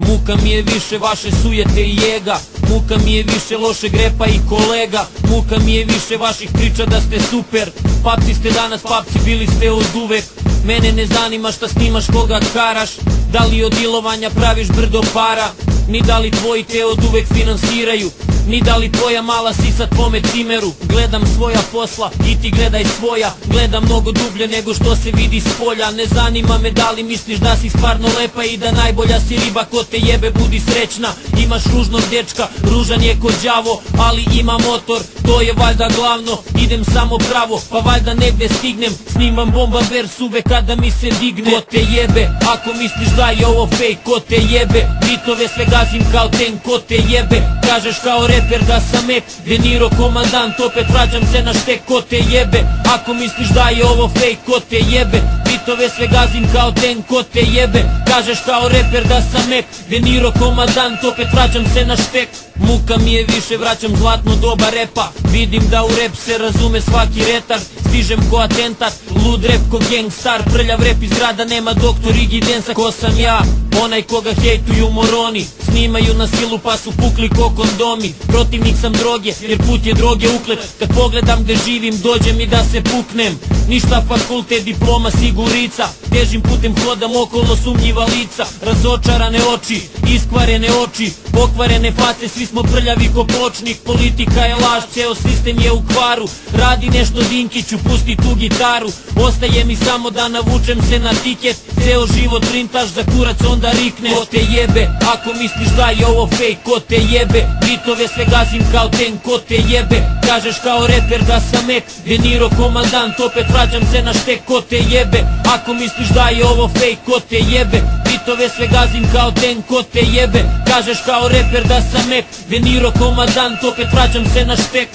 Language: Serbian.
Muka mi je više vaše sujete i jega, muka mi je više lošeg repa i kolega, muka mi je više vaših priča da ste super. Papci ste danas, papci bili ste od uvek. Mene ne zanima šta snimaš, koga karaš, da li od ilovanja praviš brdo para, ni da li tvoji te od uvek finansiraju, ni da li tvoja mala sisa tvome cimeru. Gledam svoja posla i ti gledaj svoja, gledam mnogo dublje nego što se vidi s polja. Ne zanima me da li misliš da si stvarno lepa i da najbolja si riba, ko te jebe budi srećna. Imaš ružnog dečka, ružan je ko đavo, ali ima motor, to je valjda glavno. Idem samo pravo, pa valjda negde stignem, snimam bomba vers uvek kada mi se digne. Ko te jebe, ako misliš da je ovo fake, ko te jebe, bitove sve gazim kao tank, ko te jebe. Kažeš kao reper da sam ek, De Niro komandant, opet vraćam se na štek, ko te jebe. Ako misliš da je ovo fake, ko te jebe, bitove sve gazim kao tank, ko te jebe. Kažeš kao reper da sam ek, De Niro komandant, opet vraćam se na štek. Muka mi je više, vraćam zlatno doba repa, vidim da u rep se razume svaki retard. Stižem ko atentat, lud rep ko gangstar, prljav rep iz grada, nema doktor Igi Densa. Ko sam ja, onaj koga hejtuju moroni, snimaju na silu pa su pukli ko kondomi. Protivnik sam droge, jer put je droge uklet, kad pogledam gde živim dođe mi da se puknem. Ništa fakultet, diploma sigurica, težim putem hodam okolo sumnjiva lica. Razočarane oči, iskvarene oči, pokvarene face, svi smo prljavi ko pločnik. Politika je laž, ceo sistem je u kvaru, radi nešto Dinkiću, pusti tu gitaru. Ostaje mi samo da navučem se na tiket, ceo život rintaš, za kurac onda rikneš. Ko te jebe, ako misliš da je ovo fake, ko te jebe, bitove sve gazim kao tank, ko te jebe. Kažeš kao reper da sam ek, De Niro komandant, opet vraćam se na štek, ko te jebe. Ako misliš da je ovo fake, ko te jebe, bitove sve gazim kao tank, ko te jebe. Kažeš kao reper da sam ek, De Niro komandant, opet vraćam se na štek.